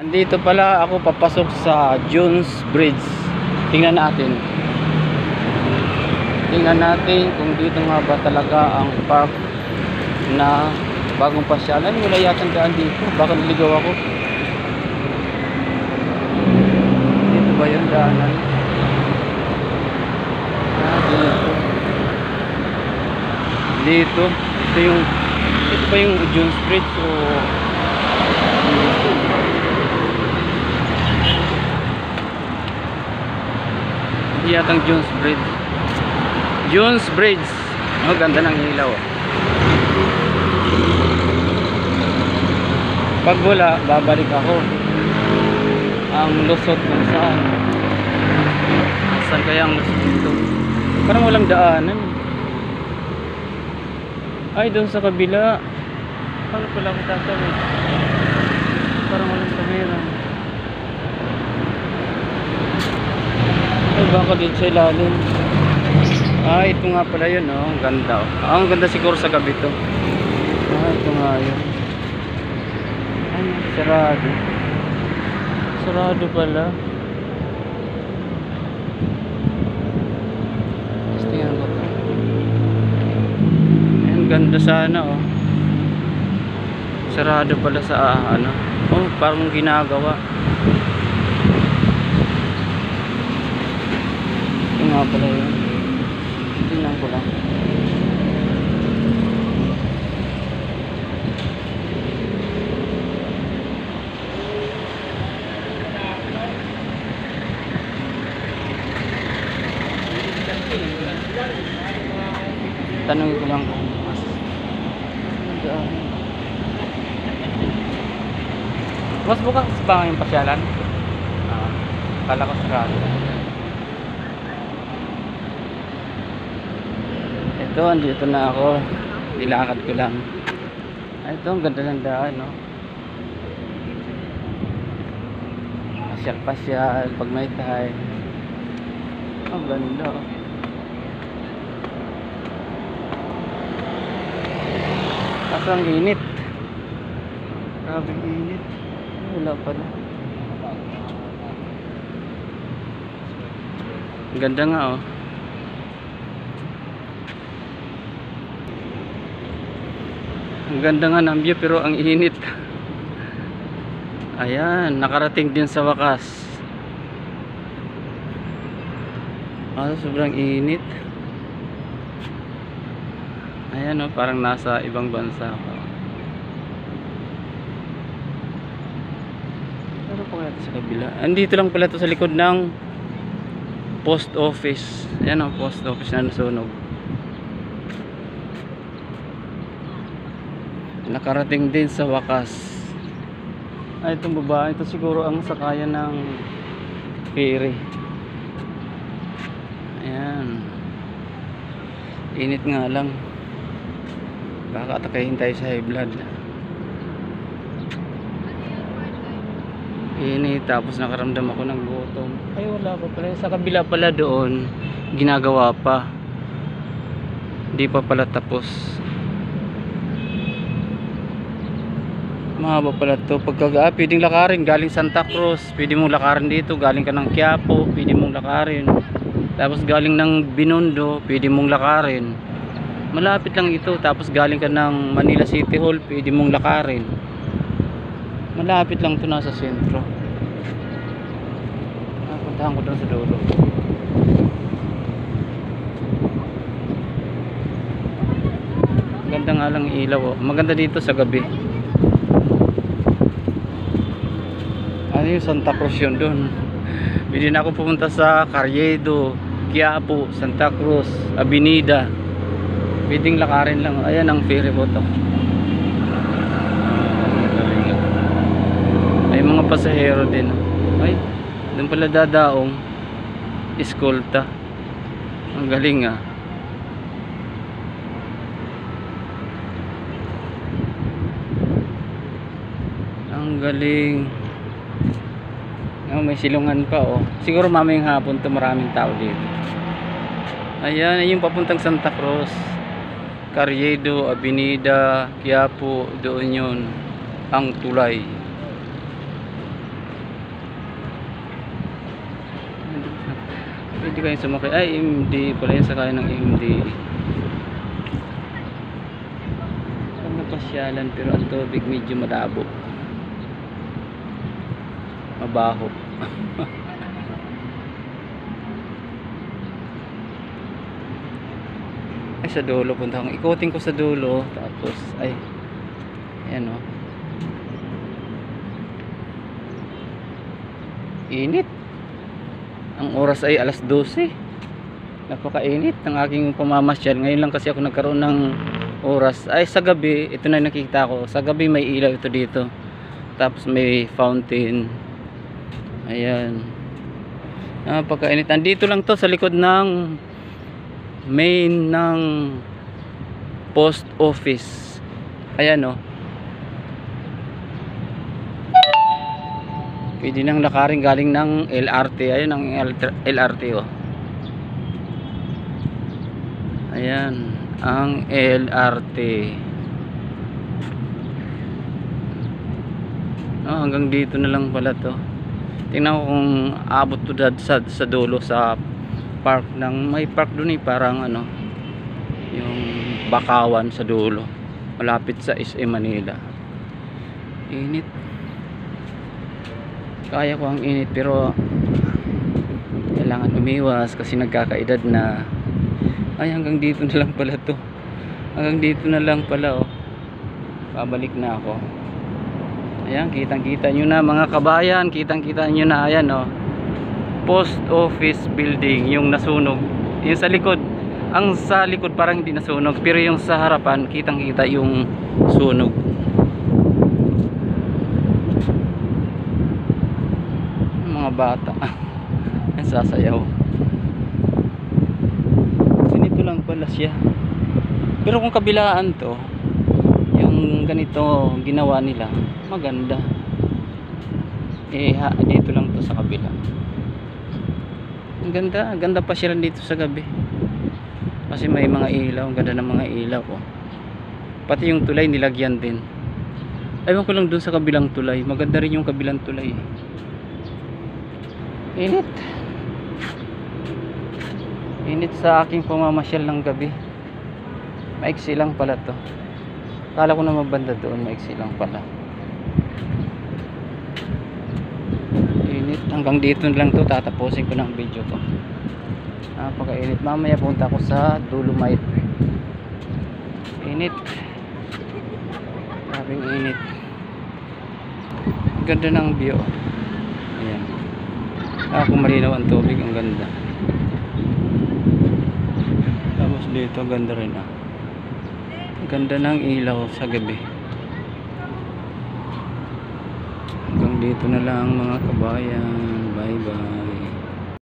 Andito pala ako papasok sa Jones Bridge. Tingnan natin. Tingnan natin kung dito nga ba talaga ang park na bagong pasyalan. Wala yata daan dito. Baka naligaw ako. Dito ba yung daanan? Dito. Ito pa yung Jones Bridge. So hindi yatang Jones Bridge. Jones Bridge. Oh, ganda ng ilaw. Pag wala, babalik ako. Ang lusot kung saan. Saan kaya ang lusot dito? Parang walang daanan. Ay, doon sa kabila. Paano pala ako tatawid? Parang walang kameran. Ay, baka dito sa ilalim. Ah, ito nga pala yun, oh. Ang ganda, oh. Ah, ang ganda siguro sa gabi to. Ah, ito nga yun. Ay, sarado. Sarado pala. Tapos tingnan ko to. Ay, ang ganda sana, oh. Sarado pala sa, ano. Oh, parang ginagawa. Ito nga pala yun. Tingnan ko lang. Tanong ko lang kung mas bukas ba yung pasyalan? Kala ko sarado. Ito, andito na ako. Nilakad ko lang. Ay, ito, ang ganda ng daan, no? Pasyal-pasyal, pag may time. Ang ganda, oh. Kaso ang init. Grabe init. Wala pa na. Ang ganda nga, oh. Ang ganda nga ng view pero ang init. Ayan, nakarating din sa wakas. Ah, sobrang init. Ayan, oh, parang nasa ibang bansa pa. Pero pa kaya sa kabila. Andito lang pala to sa likod ng post office. Ayan, oh, post office na nasunog. Nakarating din sa wakas. Ay, itong babae ito siguro ang sakayan ng ferry. Ayan, init nga lang. Baka atakayin tayo sa high blood. Init, tapos nakaramdam ako ng gutom. Ay, wala pa pala. Sa kabila pala doon ginagawa pa. Hindi pa pala tapos. Mahaba pala to. Pagka pwedeng lakarin galing Santa Cruz, pwede mong lakarin dito. Galing ka ng Quiapo, pwede mong lakarin. Tapos galing ng Binondo, pwede mong lakarin. Malapit lang ito. Tapos galing ka ng Manila City Hall, pwede mong lakarin. Malapit lang to, nasa sentro. Puntahan ko doon sa dulo. Ganda nga lang ilaw, oh. Maganda dito sa gabi. Ano yung Santa Cruz yun doon. Pwede na ako pumunta sa Carriedo, Quiapo, Santa Cruz, Avenida. Pwedeng lakarin lang. Ayan ang ferry boat, oh. Ay, mga pasahero din. Ay, doon pala dadaong eskolta. Ang galing, ah. Ang galing. Oh, may silungan pa, oh. Siguro mamayang hapon to, maraming tao dito. Ayan, yung papuntang Santa Cruz, Carriedo, Avenida, Quiapo, doon yun ang tulay. Pwede kayong sumakay. Ay, MD pala yung sakay ng MD. Ang napasyalan pero ang tubig medyo malabo. Mabaho. Ay, sa dulo punta akong ikutin ko sa dulo. Tapos, ay, ayan o. Init. Ang oras ay alas 12. Napakainit ng aking pamamasyal. Ngayon lang kasi ako nagkaroon ng oras. Ay, sa gabi, ito na nakikita ko. Sa gabi may ilaw ito dito. Tapos may fountain. Ayan. Napakainit. Andito lang to sa likod ng main ng post office. Ayan o. Pwede nang lakarin galing ng LRT. Ayan ang LRT o. Ayan ang LRT. Hanggang dito na lang pala to. Tingnan ko kung abot to sa dulo sa park ng may park doon parang ano yung Bakawan sa dulo malapit sa SM Manila. Init. Kaya ko ang init pero kailangan umiwas kasi nagkakaedad na. Ay, hanggang dito na lang pala to. Hanggang dito na lang pala oh. Babalik na ako. Ayan, kitang kita nyo na mga kabayan, kitang kita nyo na. Ayan oh, post office building yung nasunog. Yung sa likod, ang sa likod parang hindi nasunog pero yung sa harapan kitang kita yung sunog. Mga bata ang sasayaw. Ganito lang pala siya. Pero kung kabilaan to, yung ganito ginawa nila, maganda. Dito lang to sa kabila. Ang ganda, ganda pa sila dito sa gabi. Kasi may mga ilaw, ang ganda ng mga ilaw oh. Pati yung tulay nilagyan din. Ewan ko lang dun sa kabilang tulay, maganda rin yung kabilang tulay. Init. Init sa aking pamamasyal ng gabi. Maiksi lang pala to. Kala ko na mabanda doon, maiksi lang pala. Init. Hanggang dito lang to, tatapusin ko ng video to. Napakainit. Mamaya punta ako sa Dolomite. Init. Grabing init. Ang ganda ng view. Ayan. Kung malinaw ang tubig, ang ganda. Tapos dito, ganda rin ah. Ang ganda ng ilaw sa gabi. Hanggang dito na lang mga kabayan. Bye bye.